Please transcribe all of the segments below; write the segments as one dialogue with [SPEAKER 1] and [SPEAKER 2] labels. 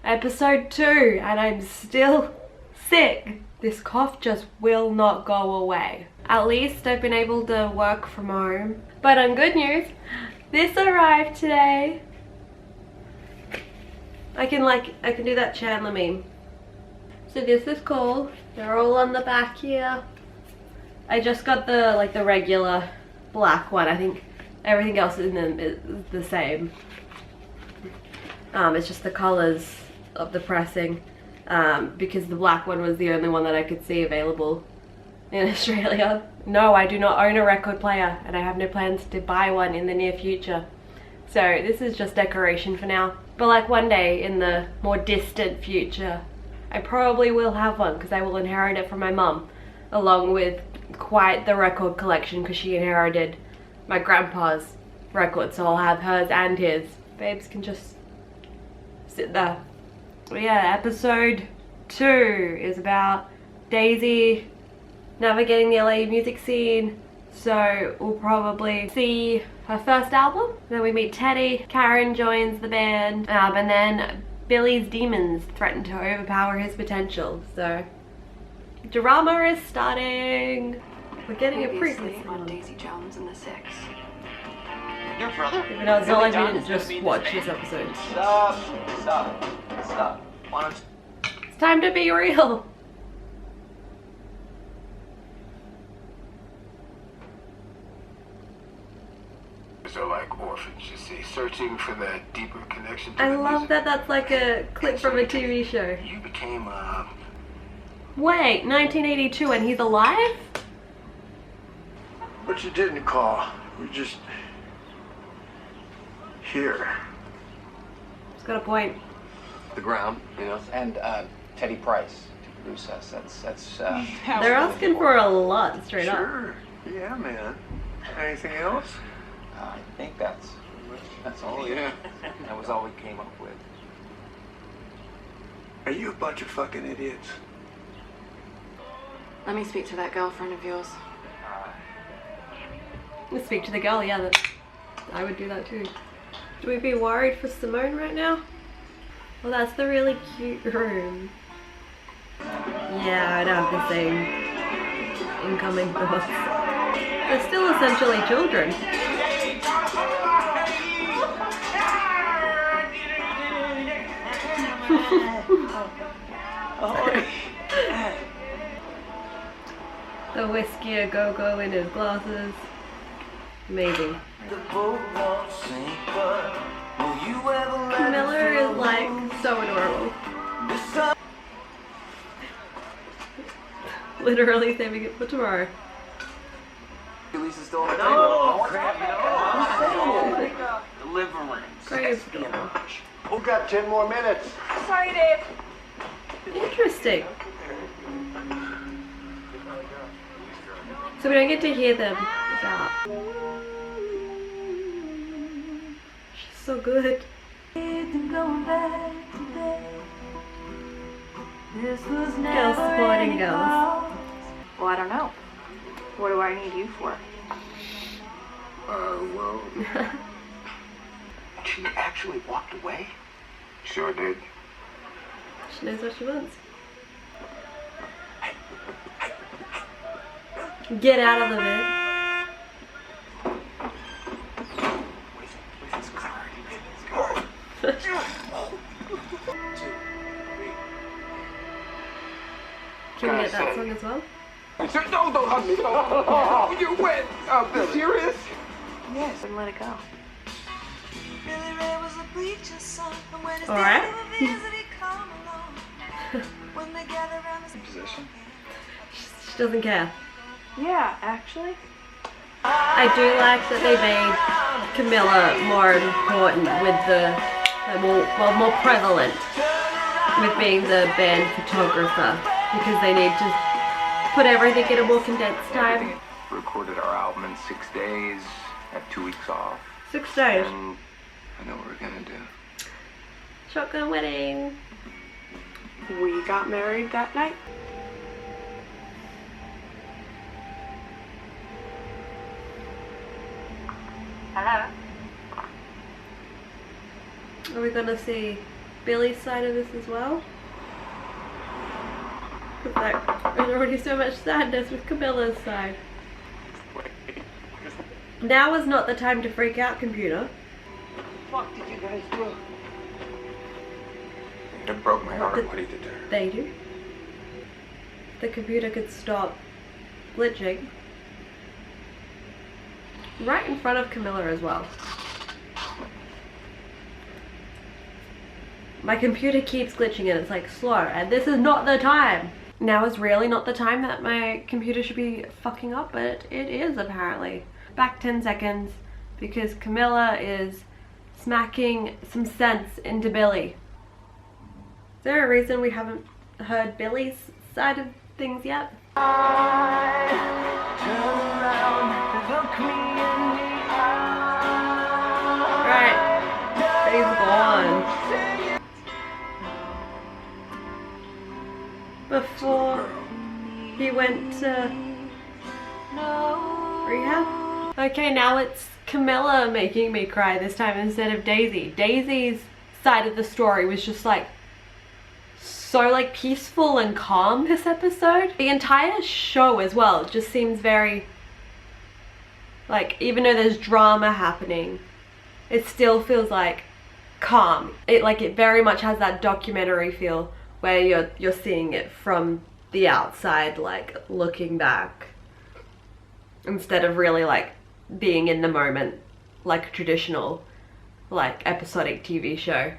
[SPEAKER 1] episode 2 and I'm still sick. This cough just will not go away. At least I've been able to work from home. But on good news, this arrived today. I can do that Chandler meme. So this is cool. They're all on the back here. I just got the the regular black one. I think everything else in them is the same. It's just the colors of the pressing, because the black one was the only one that I could see available in Australia. No, I do not own a record player and I have no plans to buy one in the near future. So this is just decoration for now. But like one day in the more distant future, I probably will have one because I will inherit it from my mum, along with quite the record collection because she inherited my grandpa's records, so I'll have hers and his. Babes can just sit there. But yeah, episode 2 is about Daisy navigating the LA music scene. So we'll probably see her first album, then we meet Teddy, Karen joins the band, and then Billy's demons threaten to overpower his potential. So drama is starting. We're getting a previously
[SPEAKER 2] on Daisy Jones and the Six.
[SPEAKER 3] Your brother?
[SPEAKER 1] Even though it's not like we didn't just watch this episode.
[SPEAKER 3] Stop. Why don't
[SPEAKER 1] It's time to be real.
[SPEAKER 4] Are like orphans, you see, searching for that deeper connection to
[SPEAKER 1] I
[SPEAKER 4] the
[SPEAKER 1] love
[SPEAKER 4] music.
[SPEAKER 1] that that's like a clip from a TV show.
[SPEAKER 4] You became
[SPEAKER 1] Wait, 1982 and he's alive?
[SPEAKER 4] but you didn't call. You're just here.
[SPEAKER 1] He's got a point.
[SPEAKER 3] the ground, you know?
[SPEAKER 5] And Teddy Price to produce us. That's
[SPEAKER 1] They're asking for a lot, straight up.
[SPEAKER 4] Sure. Yeah, man. Anything else?
[SPEAKER 5] I think that's all.
[SPEAKER 4] Yeah.
[SPEAKER 5] That was all we came up with.
[SPEAKER 4] Are you a bunch of fucking idiots?
[SPEAKER 2] Let me speak to that girlfriend of yours.
[SPEAKER 1] Let's speak to the girl, yeah, I would do that too. Do we be worried for Simone right now? Well, that's the really cute room. Yeah, I'd have the same incoming thoughts. They're still essentially children. The whiskey a go-go in his glasses. Amazing. Camila is like so adorable. Literally saving it for tomorrow.
[SPEAKER 3] Lisa's still on the table. No, crap, no. Deliverance.
[SPEAKER 1] Great.
[SPEAKER 4] We've got 10 more minutes.
[SPEAKER 2] Sorry, Dave.
[SPEAKER 1] Interesting. So we don't get to hear them about. She's so good. Girls supporting girls.
[SPEAKER 2] Well, I don't know. What do I need you for?
[SPEAKER 4] Well,
[SPEAKER 3] She actually walked away?
[SPEAKER 4] sure did.
[SPEAKER 1] She knows what she wants. Get out of the bed.
[SPEAKER 3] Lisa's card.
[SPEAKER 1] Can we get that song as well?
[SPEAKER 3] Don't hug me. Don't. You wet. You serious?
[SPEAKER 2] Yes, and let it go.
[SPEAKER 1] Alright.
[SPEAKER 5] Position.
[SPEAKER 1] She doesn't care.
[SPEAKER 2] Yeah, actually.
[SPEAKER 1] I do like that they made Camila more important with the, more prevalent with being the band photographer, because they need to put everything in a more condensed time.
[SPEAKER 4] Recorded our album in 6 days, had 2 weeks off.
[SPEAKER 1] 6 days.
[SPEAKER 4] And I know what we're gonna do.
[SPEAKER 1] Shotgun wedding.
[SPEAKER 2] We got married that night. Hello?
[SPEAKER 1] Are we gonna see Billy's side of this as well. Because like, there's already so much sadness with Camilla's side. Now is not the time to freak out, computer.
[SPEAKER 3] What did you guys do?
[SPEAKER 4] It broke my heart. What did you do?
[SPEAKER 1] They do. The computer could stop glitching. Right in front of Camilla as well. My computer keeps glitching and it's like slow, and this is not the time. Now is really not the time that my computer should be fucking up, but it is apparently. Back 10 seconds because Camilla is smacking some sense into Billy. Is there a reason we haven't heard Billy's side of things yet? Right, he's gone. Before he went to rehab. Okay, now it's Camilla making me cry this time instead of Daisy. Daisy's side of the story was just like so like peaceful and calm this episode. The entire show as well just seems very like, even though there's drama happening, it still feels like calm. It very much has that documentary feel where you're seeing it from the outside, like looking back, instead of really like being in the moment like a traditional like episodic TV show.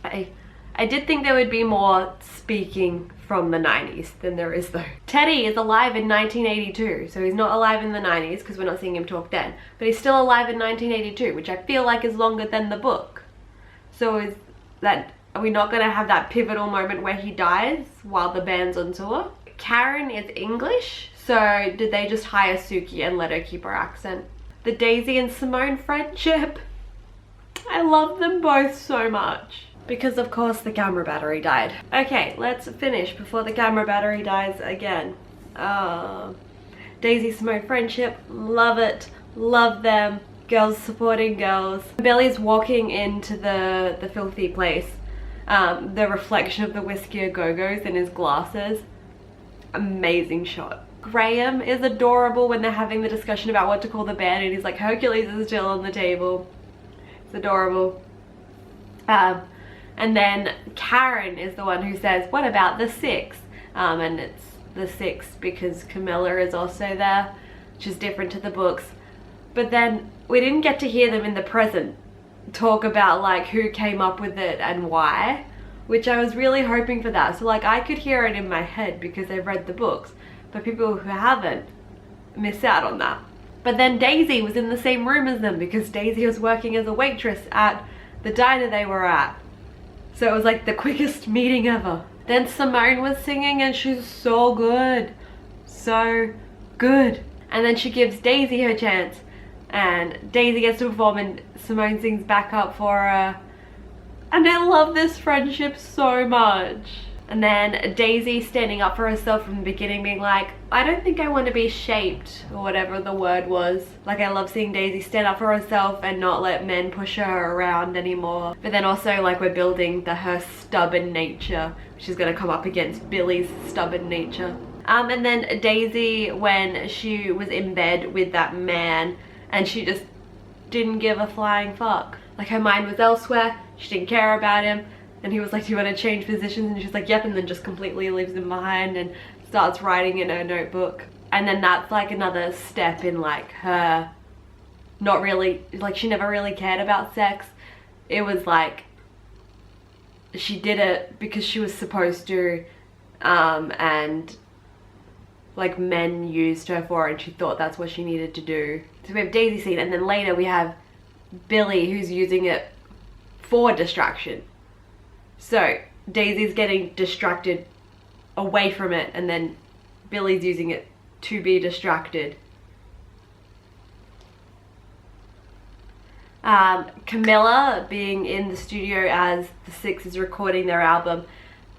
[SPEAKER 1] I did think there would be more speaking from the 90s than there is though. Teddy is alive in 1982, so he's not alive in the 90s because we're not seeing him talk then, but he's still alive in 1982, which I feel like is longer than the book. So are we not going to have that pivotal moment where he dies while the band's on tour? Karen is English, so did they just hire Suki and let her keep her accent? The Daisy and Simone friendship. I love them both so much. Because of course the camera battery died. Okay, let's finish before the camera battery dies again. Daisy Simone friendship, love it, love them. Girls supporting girls. Billy's walking into the filthy place. The reflection of the Whiskey A Go-Go's in his glasses. Amazing shot. Graham is adorable when they're having the discussion about what to call the band and he's like, Hercules is still on the table. It's adorable. And then Karen is the one who says, what about the six? And it's the six because Camilla is also there, which is different to the books. But then we didn't get to hear them in the present talk about like who came up with it and why, which I was really hoping for that. So like I could hear it in my head because I've read the books, but people who haven't miss out on that. But then Daisy was in the same room as them because Daisy was working as a waitress at the diner they were at. So it was like the quickest meeting ever. Then Simone was singing and she's so good. So good. And then she gives Daisy her chance. And Daisy gets to perform and Simone sings back up for her. And I love this friendship so much. And then Daisy standing up for herself from the beginning being like, I don't think I want to be shaped, or whatever the word was. Like I love seeing Daisy stand up for herself and not let men push her around anymore. But then also like we're building her stubborn nature, which is going to come up against Billy's stubborn nature. And then Daisy, when she was in bed with that man and she just didn't give a flying fuck. Like her mind was elsewhere, she didn't care about him. And he was like, do you want to change positions? And she's like, yep, and then just completely leaves him behind and starts writing in her notebook. And then that's like another step in like her not really, like she never really cared about sex. It was like she did it because she was supposed to, and like men used her for it and she thought that's what she needed to do. So we have Daisy scene, and then later we have Billy who's using it for distraction. So Daisy's getting distracted away from it and then Billy's using it to be distracted. Camilla being in the studio as the Six is recording their album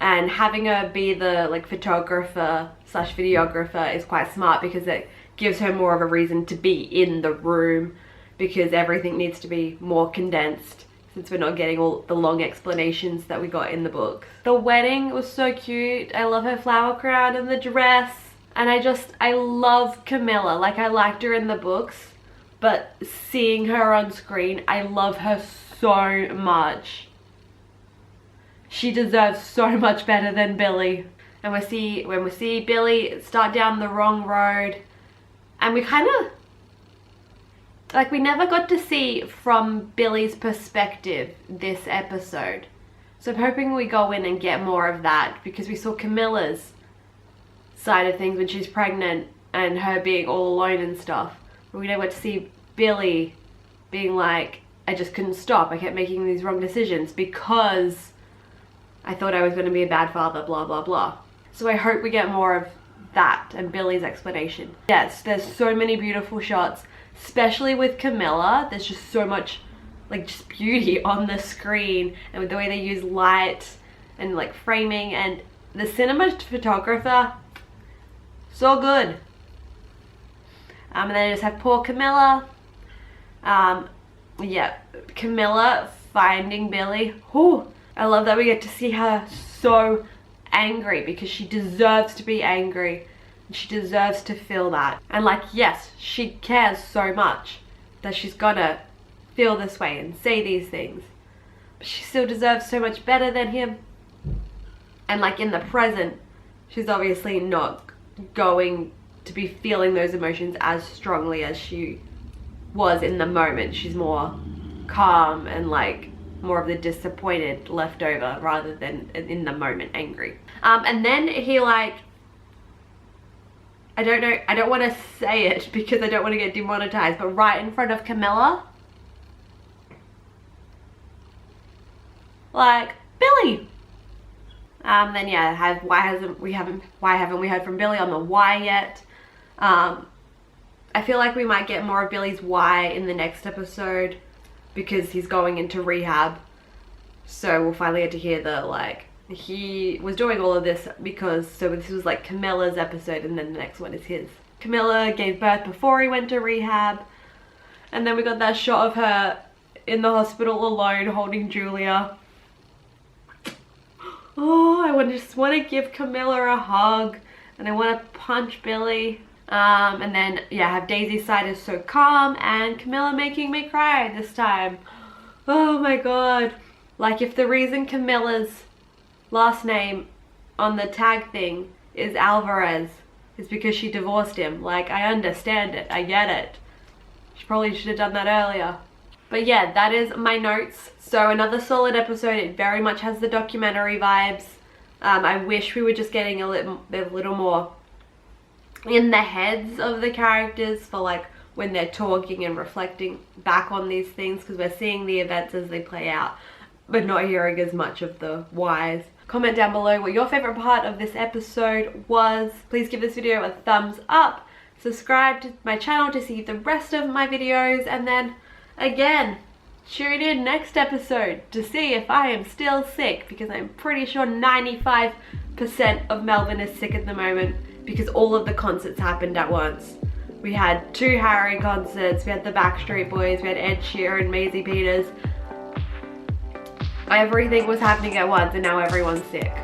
[SPEAKER 1] and having her be the like photographer slash videographer is quite smart because it gives her more of a reason to be in the room because everything needs to be more condensed. since we're not getting all the long explanations that we got in the book. The wedding was so cute. I love her flower crown and the dress. And I love Camila. Like, I liked her in the books, but seeing her on screen, I love her so much. She deserves so much better than Billy. And when we see Billy start down the wrong road, and we kind of, like, we never got to see from Billy's perspective this episode. So I'm hoping we go in and get more of that, because we saw Camilla's side of things when she's pregnant and her being all alone and stuff. But we never got to see Billy being like, I just couldn't stop. I kept making these wrong decisions because I thought I was going to be a bad father, blah, blah, blah. So I hope we get more of that and Billy's explanation. Yes, there's so many beautiful shots, especially with Camila. There's just so much, like, just beauty on the screen, and with the way they use light and like framing, and the cinematographer, so good. And then I just have poor Camila. Yeah, Camila finding Billy. Whew. I love that we get to see her so angry, because she deserves to be angry. She deserves to feel that. And like, yes, she cares so much that she's gonna feel this way and say these things. But she still deserves so much better than him. And like, in the present, she's obviously not going to be feeling those emotions as strongly as she was in the moment. She's more calm and like more of the disappointed leftover rather than in the moment angry. And then he, like, I don't know, I don't want to say it because I don't want to get demonetized, but right in front of Camila, like, Billy. Then yeah, why haven't we heard from Billy on the why yet? I feel like we might get more of Billy's why in the next episode, because he's going into rehab. So we'll finally get to hear the, like, he was doing all of this because, so this was like Camilla's episode, and then the next one is his. Camila gave birth before he went to rehab, and then we got that shot of her in the hospital alone holding Julia. Oh, I just want to give Camila a hug, and I want to punch Billy. And then, yeah, have Daisy's side is so calm, and Camila making me cry this time. Oh my god. Like, if the reason Camila's last name on the tag thing is Alvarez is because she divorced him, like, I understand it, I get it. She probably should have done that earlier. But yeah, that is my notes. So another solid episode. It very much has the documentary vibes. I wish we were just getting a little more in the heads of the characters for, like, when they're talking and reflecting back on these things, because we're seeing the events as they play out, but not hearing as much of the whys. Comment down below what your favorite part of this episode was. Please give this video a thumbs up. Subscribe to my channel to see the rest of my videos, and then again, tune in next episode to see if I am still sick, because I'm pretty sure 95% of Melbourne is sick at the moment, because all of the concerts happened at once. We had 2 Harry concerts, we had the Backstreet Boys, we had Ed Sheeran, Maisie Peters. Everything was happening at once, and now everyone's sick.